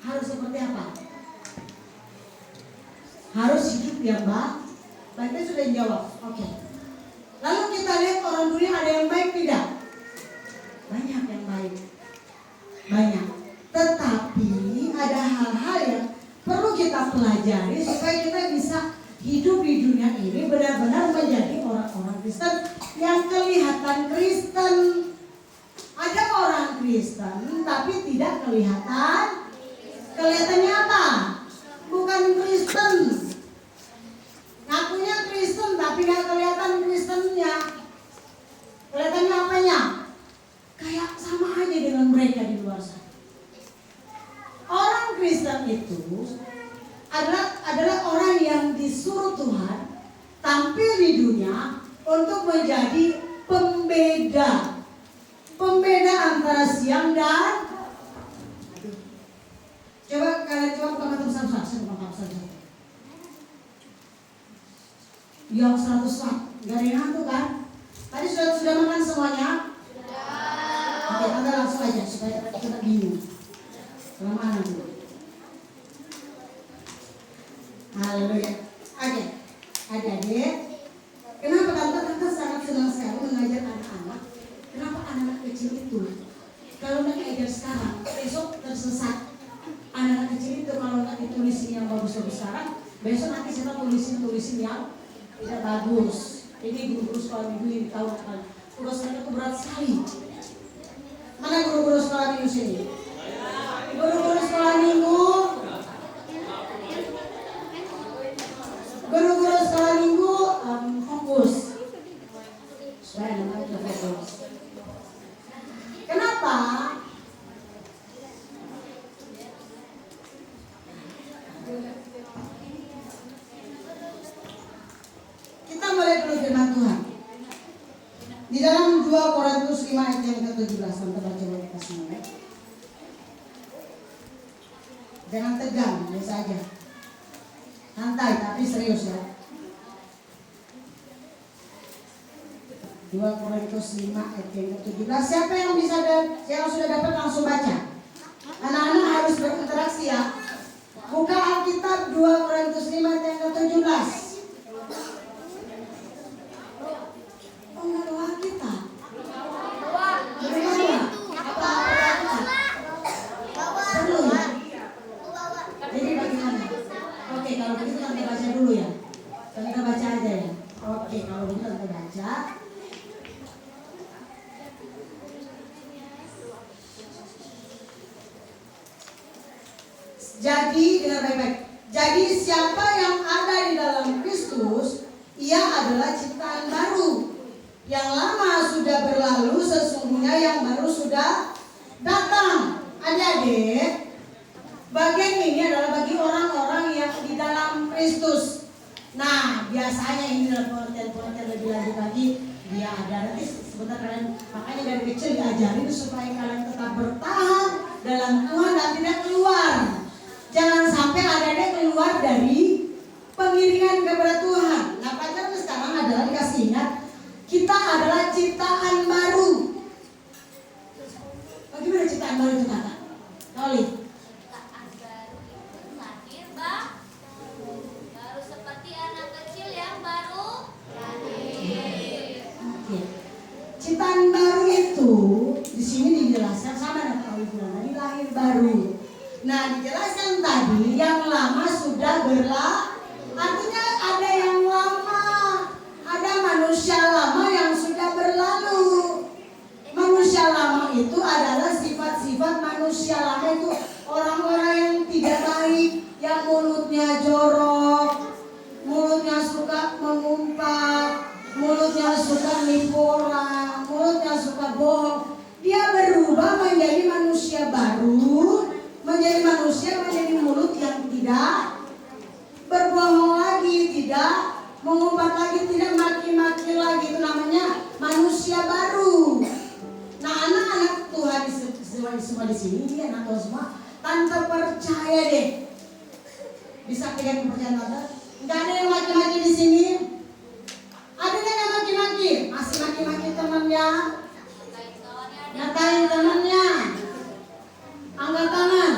harus seperti apa? Harus hidup yang baik. Baiknya sudah jawab. Oke. Lalu kita lihat orang dunia ada yang baik tidak? Banyak yang baik. Banyak. Tetapi ada hal-hal yang perlu kita pelajari supaya kita bisa hidup di dunia ini benar-benar menjadi orang-orang Kristen yang kelihatan Kristen. Ada orang Kristen tapi tidak kelihatan. Kelihatannya apa? Bukan Kristen. Ngakunya Kristen tapi nggak kelihatan Kristennya. Kelihatannya apanya? Kayak sama aja dengan mereka di luar sana. Orang Kristen itu adalah orang yang disuruh Tuhan tampil di dunia untuk menjadi pembeda antara siang dan coba kalian buka mata besar. Yang 100 watt, gak ada yang ngantuk kan? Tadi sudah makan semuanya? Oke, kita langsung aja supaya kita bingung. Kelamaan dulu. Haleluya. Oke, adik-adik, kenapa tante sangat senang sekali mengajar anak-anak? Kenapa anak-anak kecil itu kalau nggak diajar sekarang, besok tersesat. Anak-anak kecil itu kalau nggak ditulisin yang bagus-bagus sekarang, besok nanti kita tulisin yang tidak bagus. Ini guru-guru sekolah minggu yang tahu kan? Tugas mereka itu berat sekali. Mana guru-guru sekolah minggu sini? Guru-guru sekolah minggu. Guru-guru sekolah minggu fokus. Supaya namanya fokus. Kenapa? Kita mulai dulu firman Tuhan. Di dalam 2 Korintus 5 ayat yang ke-17, sampai baca kita semua ya. Jangan tegang, biasa aja. Santai tapi serius ya. 2 Korintus 5 ayat yang ke-17. Siapa yang sudah dapat langsung baca? Anak-anak harus berinteraksi ya. Buka Alkitab 2 Korintus 5 ayat yang ke-17. Jadi dengar baik-baik. Jadi siapa yang ada di dalam Kristus, ia adalah ciptaan baru. Yang lama sudah berlalu, sesungguhnya yang baru sudah datang. Adik-adik, bagian ini adalah bagi orang-orang yang di dalam Kristus. Nah, biasanya ini adalah pengertian lebih lanjut lagi. Dia ada nanti sebentar kalian, makanya dari kecil diajarin supaya kalian tetap bertahan dalam Tuhan dan tidak keluar. Jangan sampai adik-adik keluar dari pengiringan kepada Tuhan. Nah, pacar sekarang adalah dikasih ingat, kita adalah ciptaan baru. Bagaimana ciptaan baru itu kata? Kali. Ciptaan baru itu lahir baru seperti anak kecil yang baru lahir. Oke. Ciptaan baru itu di sini dijelaskan sama dengan Paul bilang tadi lahir baru. Nah, dijelaskan tadi yang lama sudah berlalu. Artinya ada yang lama, ada manusia lama yang sudah berlalu. Manusia lama itu adalah sifat-sifat manusia lama itu orang-orang yang tidak baik, yang mulutnya jorok, mulutnya suka mengumpat, mulutnya suka nipu orang, mulutnya suka bohong. Dia berubah menjadi manusia baru. Menjadi manusia, menjadi mulut yang tidak berbohong lagi, tidak mengumpat lagi, tidak maki-maki lagi. Itu namanya manusia baru. Nah, anak-anak Tuhan semua di sini, ini anak Tuhan semua, tante percaya deh. Bisa pegang kepercayaan tante? Enggak ada yang maki-maki di sini. Ada yang maki-maki? Masih maki-maki temannya? Ngatain temannya? Angkat tangan.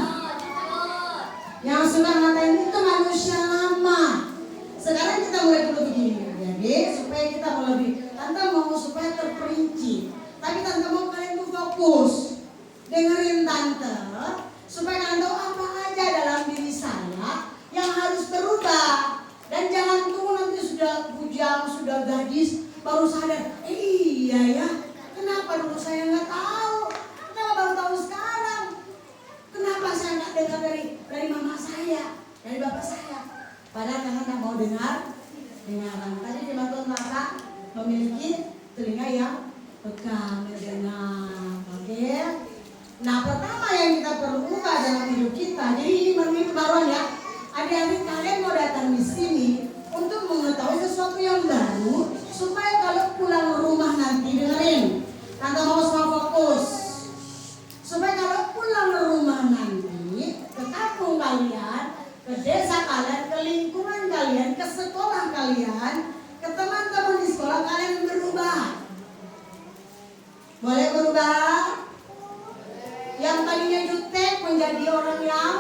baru sadar, iya ya, kenapa dulu saya nggak tahu? Kenapa baru tahu sekarang? Kenapa saya nggak dengar dari mama saya, dari bapak saya? Padahal karena nggak mau dengaran. Tadi di Tuhan Raka memiliki telinga yang peka mendengar. Oke. Nah, pertama yang kita perlu ubah dalam hidup kita. Jadi ini merupakan baruan ya. Adik-adik kalian mau datang di sini untuk mengetahui sesuatu yang baru supaya kalau pulang rumah nanti dengerin. Tante mau semua fokus. Supaya kalau pulang rumah nanti ke kampung kalian, ke desa kalian, ke lingkungan kalian, ke sekolah kalian, ke teman-teman di sekolah kalian berubah. Boleh berubah? Yang tadinya jutek menjadi orang yang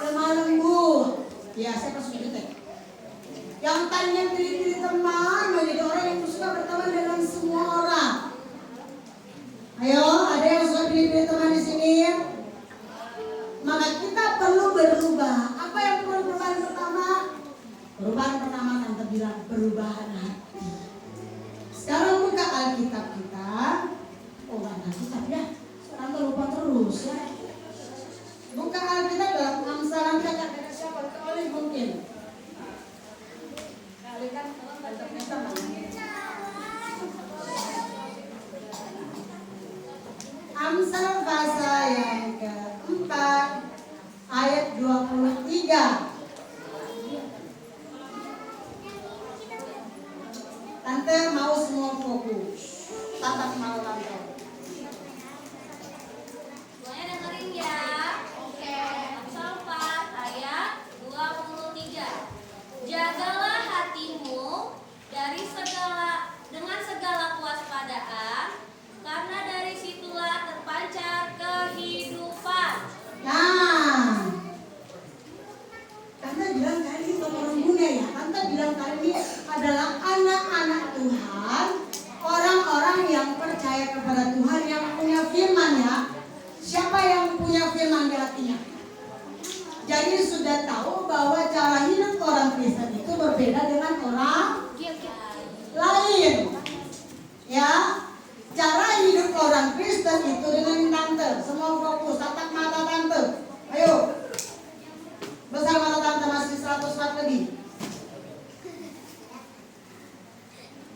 lemah lembut. Ya, saya pasti jutek. Yang tadinya pilih-pilih teman menjadi orang yang suka berteman dengan semua orang. Ayo, ada yang suka pilih-pilih teman di sini? Maka kita perlu berubah. Apa yang perlu perubahan pertama? Perubahan pertama tante bilang perubahan hati. Sekarang buka Alkitab kita. Oh, Alkitab ya. Tante lupa terus ya. Buka Alkitab dalam Amsal kata-kata siapa? Oleh mungkin. Kali kan Amsal pasal yang keempat ayat 23. Tante mau semua fokus. Tatap mau tante. Semuanya dengerin ya. Oke. Amsal 4 ayat 23. Jagalah hatimu dengan segala kewaspadaan, karena dari situlah terpancar kehidupan. Nah, Tante bilang kali ini orang muda ya. Tante bilang kali ini adalah anak-anak Tuhan, orang-orang yang percaya kepada Tuhan, yang punya firman ya. Siapa yang punya firman di hatinya? Jadi sudah tahu bahwa cara hidup orang Kristen itu berbeda dengan orang lain. Ya, cara hidup orang Kristen itu dengan tante. Semua fokus, tatap mata tante. Ayo. Besar mata tante masih 100 watt lebih.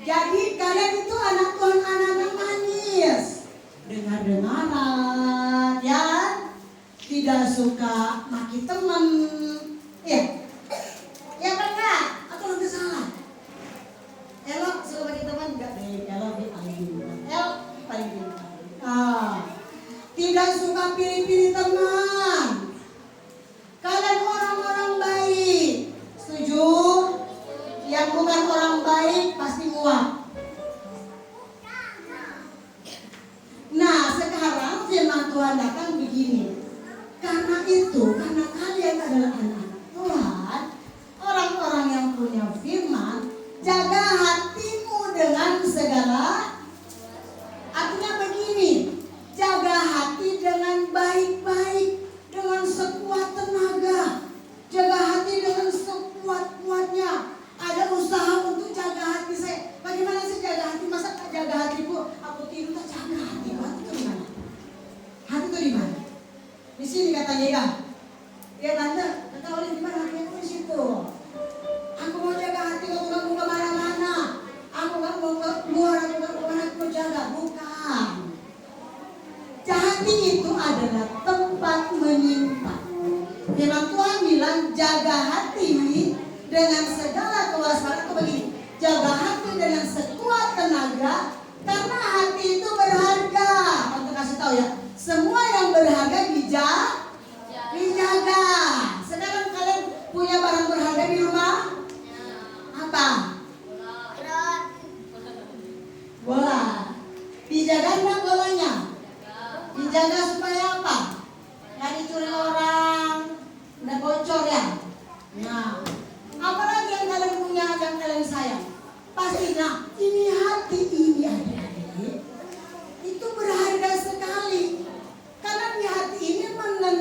Jadi kalian itu anak Tuhan, anak manis. Dengar-dengaran, ya. Tidak suka maki teman. Iya. Ya kan Kak? Atau nanti salah? Elok suka maki teman enggak deh. Elok di paling pintar. Elok paling pintar. Tidak suka pilih-pilih teman. Kalian orang-orang baik. Setuju? Yang bukan orang baik pasti muak. Nah, sekarang firman Tuhan datang begini. Karena kalian adalah anak Tuhan, orang-orang yang punya firman, jaga hatimu dengan segala. Artinya begini, jaga hati dengan baik-baik, dengan sekuat tenaga. Jaga hati dengan sekuat-kuatnya. Ada usaha untuk jaga hati saya. Bagaimana sih jaga hati? Masa tak jaga hatiku? Aku tidur tak jaga hati. Hati itu di mana? Hati itu di mana? Di sini katanya ya. Ya tante, kata oleh di mana? Hati aku di situ. Aku mau jaga hati, aku nggak mau kemana-mana. Aku nggak mau keluar, aku nggak mau kemana, aku mau jaga. Bukan. Hati itu adalah tempat menyimpan. Firman Tuhan bilang jaga hati dengan segala kewaspadaan. Aku begini, jaga hati dengan sekuat tenaga, karena hati itu berharga. Tante kasih tahu ya, semua yang berharga dijaga. Sekarang kalian punya barang berharga di rumah? Apa? Bola. Dijaga enggak bolanya? Dijaga supaya apa? Nggak dicuri orang, nggak bocor ya. Nah, apalagi yang kalian punya, yang kalian sayang, pastinya ini hati ini adik-adik itu berharga sekali. Karena di hati ini mengenai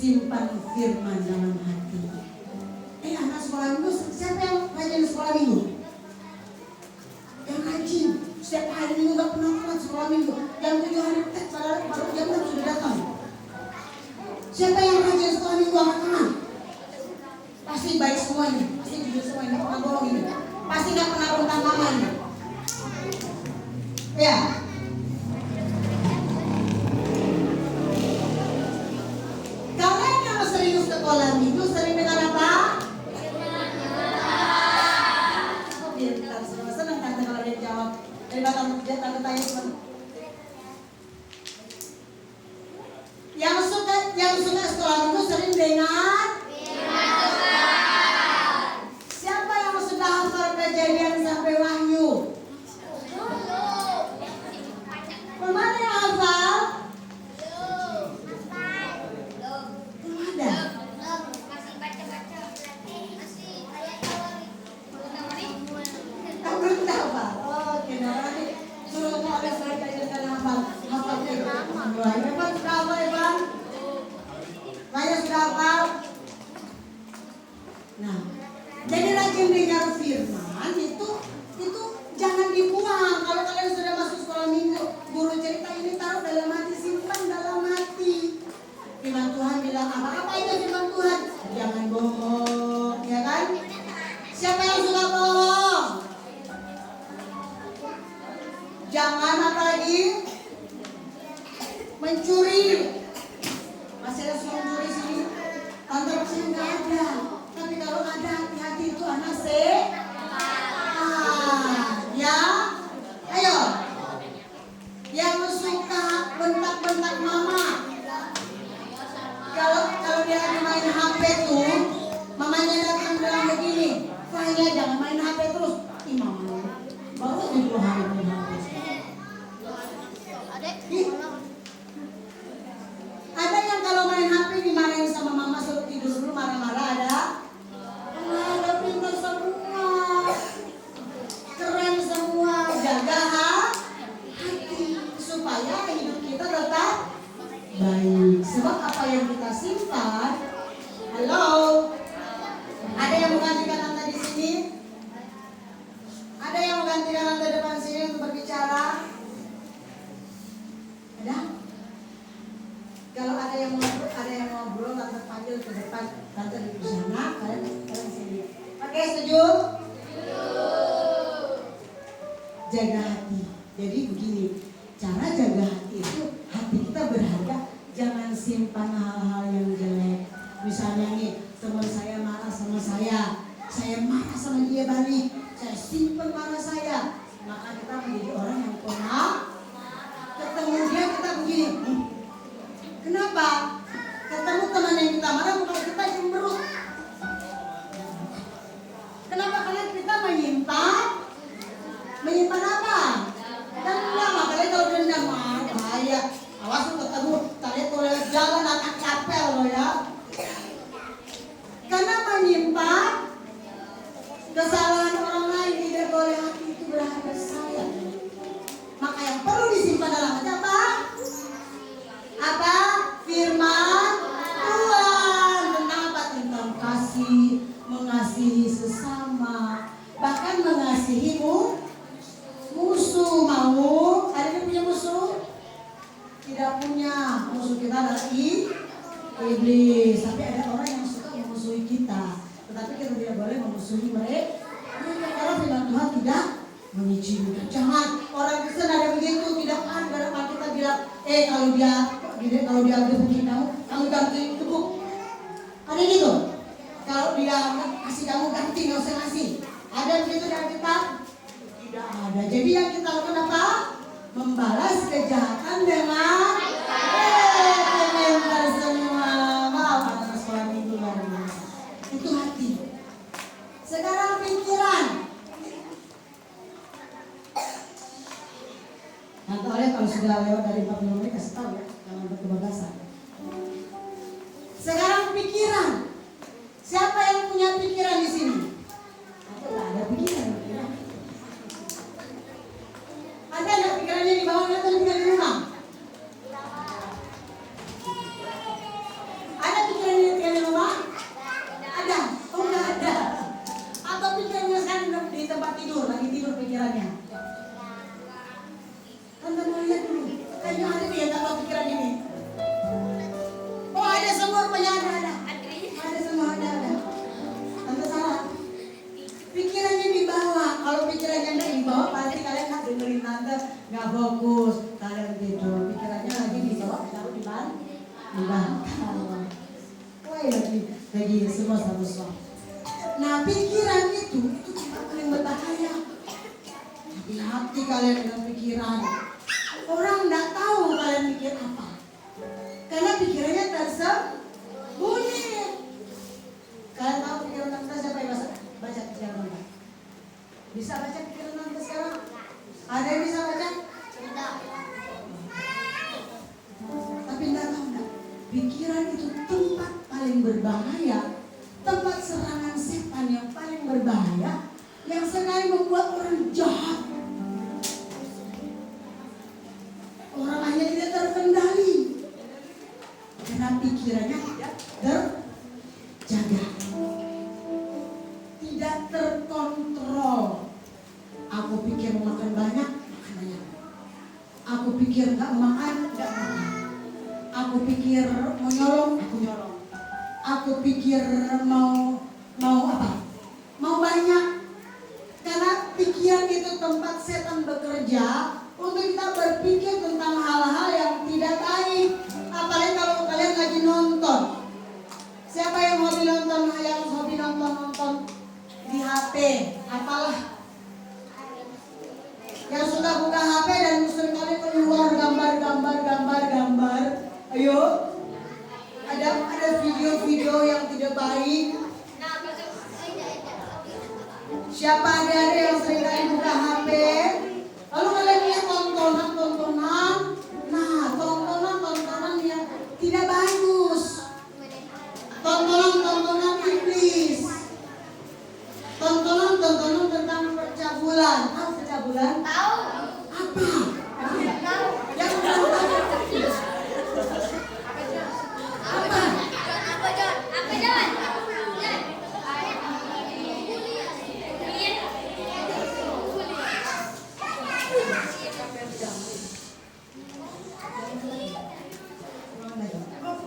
simpan firman dalam hati. Anak sekolah minggu, siapa yang rajin sekolah minggu? Yang rajin, setiap hari minggu gak pernah telat sekolah minggu. Jam 7 hari padahal baru jam 6 sudah datang. Siapa yang rajin sekolah minggu angkat tangan? Pasti baik semuanya, pasti jujur semuanya, gak pernah bohong ini. Pasti gak pernah runtang mama ini. Ya. Kalian yang sering sekolah minggu sering dengar apa? Biar senang tante kalau dia jawab. Daripada tante tanya teman. Yang suka sekolah minggu sering dengar. Siapa yang sudah hafal Kejadian sampai Wahyu? Mana yang hafal? Belum ada. Kamu belum hafal? Oke, nanti suruh oleh saya kajian hafal. Hafal itu. Evan sudah hafal, Evan? Banyak sudah hafal? Nah, jadi rajin dengar firman itu jangan dibuang. Kalau kalian sudah masuk sekolah minggu, guru cerita ini taruh dalam hati, simpan dalam hati. Firman Tuhan bilang apa itu firman Tuhan? Jangan bohong, ya kan? Siapa yang suka bohong? Jangan apa lagi? Mencuri. Masih ada suka mencuri sini? Tante pasti nggak ada. Tapi kalau ada, hati-hati itu anak ya, ayo. Yang suka bentak-bentak mama. Kalau dia lagi main HP tuh, mamanya datang bilang begini, Fahya jangan main HP terus. Ih mama, baru aja 2 hari main HP. Ada yang kalau main HP dimarahin sama mama suruh tidur dulu marah-marah ada. Ada pintar semua, keren semua, jaga hati supaya hidup kita tetap baik. Sebab apa yang kita simpan, halo, ada yang mau gantikan anda di sini? Ada yang mau gantikan anda depan sini untuk berbicara? Ada? Kalau ada yang mau ngobrol, tante panggil ke depan, tante di sana, kalian sini. Oke, setuju? Jaga hati. Jadi begini, cara jaga hati itu hati kita berharga. Jangan simpan hal-hal yang jelek. Misalnya nih, teman saya marah sama saya marah sama dia balik, saya simpan marah saya. Maka kita menjadi orang yang pernah ketemu dia kita begini. Kenapa? Ketemu teman yang kita marah bukan kita cemberut. Kenapa? Karena kita menyimpan apa? Dendam. Makanya kalau dendam bahaya. Awas lu ketemu tadi tuh lewat jalan akan capek lo ya. Karena menyimpan kesalahan orang lain tidak boleh, hati itu berharga saya. Maka yang perlu disimpan dalam hati apa? Apa? Firman Tuhan. Tentang apa? Tentang kasih, mengasihi sesama, bahkan mengasihimu musuh. Mau? Ada yang punya musuh? Tidak punya. Musuh kita adalah iblis. Tapi ada orang yang suka memusuhi kita, tetapi kita tidak boleh memusuhi mereka. Karena firman Tuhan tidak mengizinkan. Jangan. Orang Kristen ada begitu, tidak ada kita bilang, kalau dia gebukin kamu ganti gebuk. Ada gitu. Kalau dia kasih kamu ganti, nggak usah ngasih. Ada begitu dari kita? Tidak ada. Jadi yang kita lakukan apa? Membalas kejahatan dengan komentar semua. Maaf anak sekolah minggu luar biasa. Itu hati. Sekarang pikiran. Nanti oleh kalau sudah lewat dari 40 menit kasih tahu ya, jangan berkebablasan. Sekarang pikiran. Siapa yang punya pikiran di sini? Atau nggak ada pikiran? Ada nggak pikirannya di bawah atau pikiran di rumah? Ada pikiran berpikir apa? Karena pikirannya tersembunyi. Kalian tahu pikiran tante siapa yang baca pikiran tante? Bisa baca pikiran tante sekarang? Ada yang bisa baca? Tidak. Tapi enggak tahu enggak? Pikiran itu tempat paling berbahaya, tempat serangan setan yang paling berbahaya, yang sekali membuat orang jahat. Orang hanya tidak terkendali karena pikirannya tidak terjaga, tidak terkontrol. Aku pikir mau makan banyak, makan banyak. Aku pikir nggak makan, nggak makan. Aku pikir mau nyolong, aku nyolong. Aku pikir mau apa? Mau banyak. Karena pikiran itu tempat setan bekerja untuk kita berpikir tentang hal-hal yang tidak baik. Apalagi kalau kalian lagi nonton. Siapa yang hobi nonton? Yang hobi nonton di HP? Apalah. Yang suka buka HP dan seringkali keluar gambar. Ayo. Ada video-video yang tidak baik. Siapa ada yang seringkali buka HP? Lalu kalian lihat tontonan. Nah, tontonan yang tidak bagus. Tontonan iblis. Tontonan tentang percabulan. Tahu percabulan? Tahu. Apa? Tahu. Yang tahu. Apa? Apa John?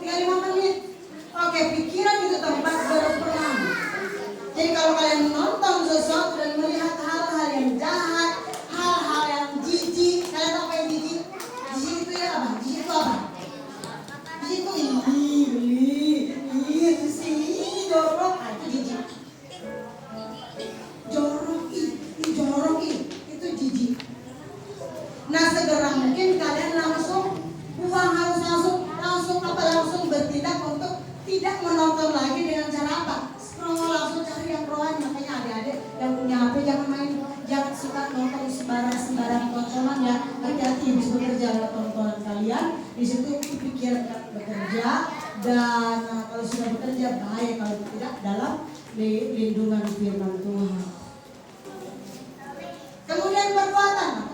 Tinggal 5 menit. Oke, pikiran itu tempat berperang. Jadi kalau kalian menonton sesuatu dan melihat hal-hal yang jahat, hal-hal yang jijik, kalian tahu apa yang jijik? Jijik itu ya apa? Jijik itu apa? Jijik itu itu sih jorok, itu jijik. Jorok itu jijik. Nah, segera mungkin kalian langsung langsung bertindak untuk tidak menonton lagi dengan cara apa? Scroll, langsung cari yang rohani. Makanya adik-adik yang punya HP jangan suka nonton sembarang tontonan ya. Hati-hati bisa bekerja lewat tontonan kalian. Di situ pikiran bekerja dan kalau sudah bekerja bahaya kalau tidak dalam lindungan firman Tuhan. Kemudian perbuatan.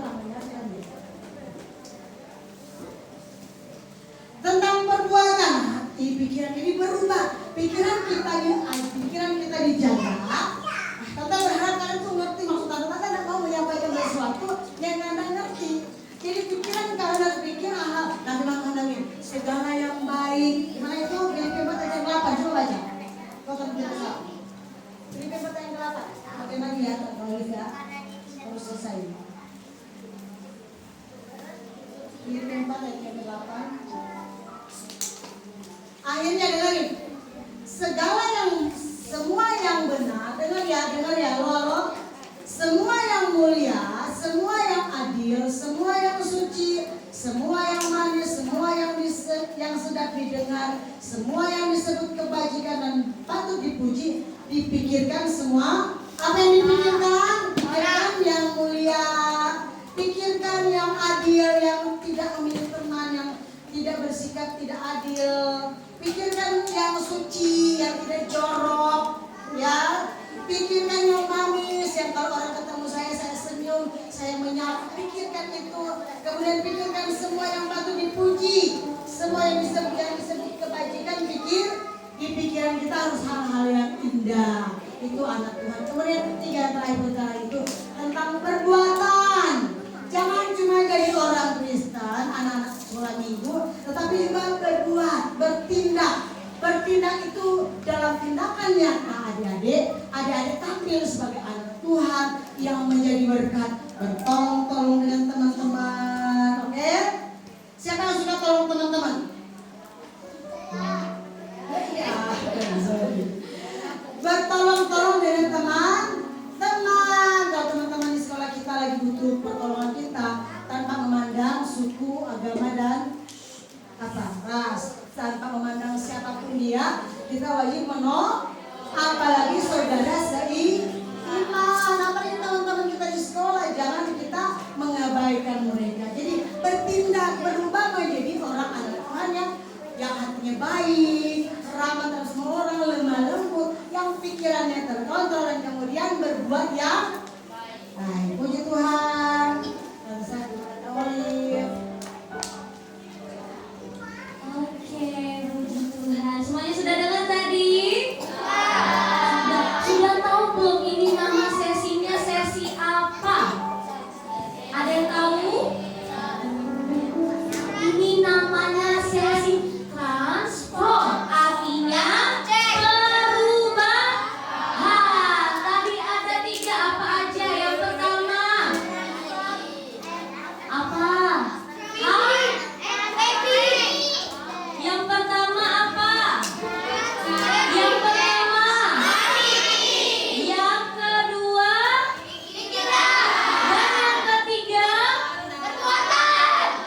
Tentang perbuatan, hati pikiran ini berubah. Pikiran kita dijaga. Tante berharap kalian tuh ngerti maksud tante. Tante tidak mau menyampaikan sesuatu yang anda ngerti. Jadi pikiran kalian harus pikir nanti makan segala yang baik. Gimana itu? Filipi 4 ayat 8. Coba baca. Filipi 4 ayat 8. Bagaimana ya? Kalau ya, terus selesai. Filipi 4 ayat 8. Akhirnya dengerin. Semua yang benar, dengar ya, lo. Semua yang mulia, semua yang adil, semua yang suci, semua yang manis, semua yang sedap didengar, semua yang disebut kebajikan dan patut dipuji, dipikirkan semua. Apa yang dipikirkan? Pikirkan yang mulia, pikirkan yang adil, yang tidak memiliki teman, yang tidak bersikap tidak adil. Pikirkan yang suci, yang tidak jorok, ya. Pikirkan yang manis, yang kalau orang ketemu saya senyum, saya menyapa. Pikirkan itu. Kemudian pikirkan semua yang patut dipuji, semua yang disebut kebajikan. Di pikiran kita harus hal-hal yang indah. Itu anak Tuhan. Kemudian ketiga terakhir perkara itu tentang perbuatan. Jangan cuma jadi orang Kristen, anak-anak sekolah minggu, tetapi juga berbuat, bertindak. Bertindak itu dalam tindakannya. Nah, adik-adik tampil sebagai anak Tuhan yang menjadi berkat, bertolong-tolong dengan teman-teman. Oke? Siapa yang suka tolong teman-teman? Bertolong-tolong dengan teman-teman. Kalau teman-teman di sekolah kita lagi butuh pertolongan kita tanpa memandang suku, agama dan apa? Ras. Tanpa memandang siapapun dia, kita wajib menolong, apalagi saudara seiman. Apalagi teman-teman kita di sekolah, jangan kita mengabaikan mereka. Jadi bertindak, berubah menjadi orang anak Tuhan yang hatinya baik, ramah terhadap semua orang, lemah lembut, yang pikirannya terkontrol dan kemudian berbuat yang baik. Puji Tuhan. Dan saya kepada Olive. Oke, puji Tuhan. Semuanya sudah dengar tadi? Sudah tahu belum ini nama sesinya sesi apa? Ada yang tahu? Ini namanya sesi transform. Artinya perubahan. Tadi ada 3 apa aja? Yang pertama apa? Yang pertama apa? Yang pertama. Yang kedua. Dan yang ketiga.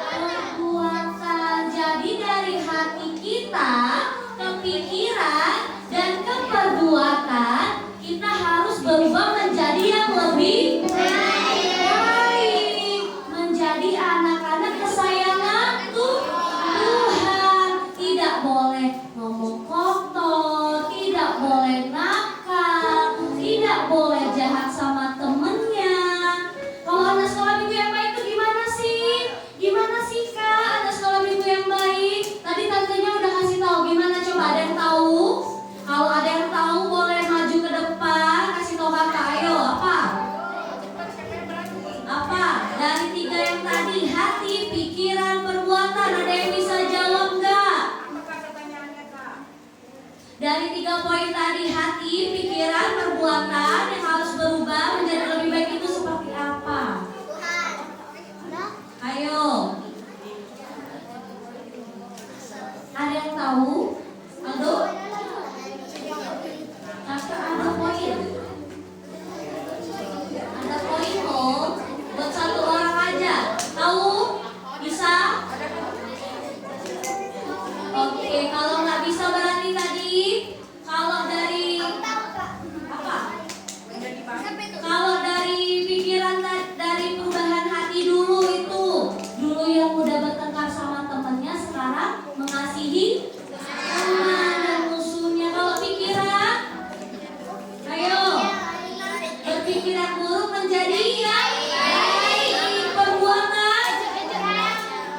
Perbuatan. Jadi dari hati kita, kepikiran, dan keperbuatan, kita harus berubah menjadi yang lebih baik, menjadi anak-anak kesayangan Tuhan. Tidak boleh ngomong kotor, tidak boleh nakal, tidak boleh jahat sama temennya. Kalau anak sekolah minggu yang baik itu gimana sih? Gimana sih Kak, anak sekolah minggu yang baik? Tadi tantenya udah kasih tahu gimana, coba ada yang tahu? Kalau ada yang tahu boleh maju ke depan, kasih tahu kakak. Ayo, apa? Apa? Dari 3 yang tadi, hati, pikiran, perbuatan, ada yang bisa jawab nggak? Dari 3 poin tadi, hati, pikiran, perbuatan yang harus berubah menjadi lebih baik itu seperti apa? Ayo. Ada yang tahu? Aldo? Kakak ada poin? Ada poin loh. Buat 1 orang aja. Tahu? Bisa? Oke, kalau nggak bisa berarti tadi kalau dari apa? Kalau dari pikiran dari perubahan hati dulu itu, dulu yang udah bertengkar sama temennya sekarang mengasihi teman dan musuhnya. Kalau pikiran, ayo berpikiran buruk menjadi yang baik. Perbuatan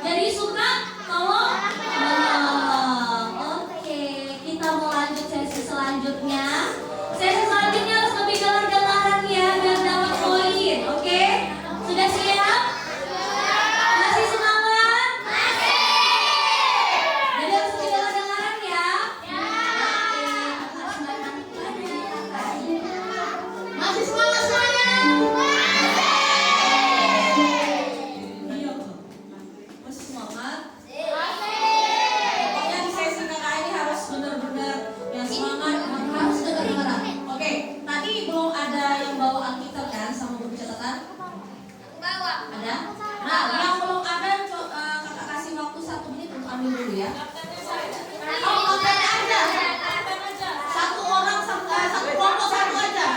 jadi suka tolong menolong. Oke, kita mau lanjut sesi selanjutnya. Sesi selanjutnya harus lebih dengar-dengaran ya biar dapat poin. Oke, sudah siap? Masih semangat? Jadi harus lebih dengar-dengaran ya. Masih semangat semuanya? Iya, masih semangat? Pokoknya di sesi kakak ini harus benar-benar yang semangat, harus dengar-dengaran. Oke, tadi belum ada yang bawa Alkitab kan sama buku catatan? Bawa. Ada? Nah, yang belum ada kakak kasih waktu 1 menit untuk ambil dulu ya. Oh, konten aja. 1 orang, 1 kelompok 1 aja.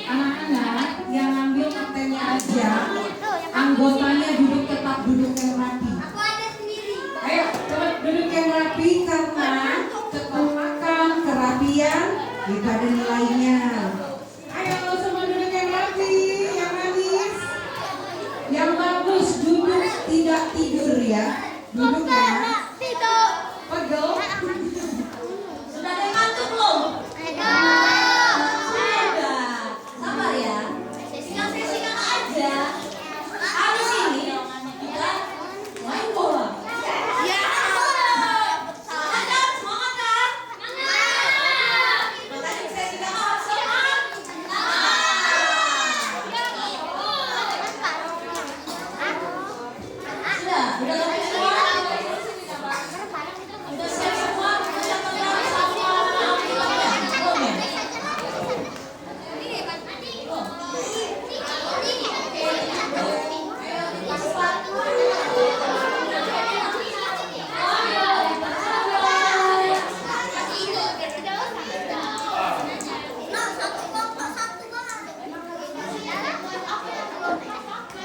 Anak-anak yang ambil kontennya aja, anggotanya tetap duduk yang rapi. Ayo, coba duduk yang rapi karena kekompakan, kerapian itu ada nilainya. Ayo semua duduk yang rapi, yang manis, yang bagus, duduk tidak tidur ya, duduk ya.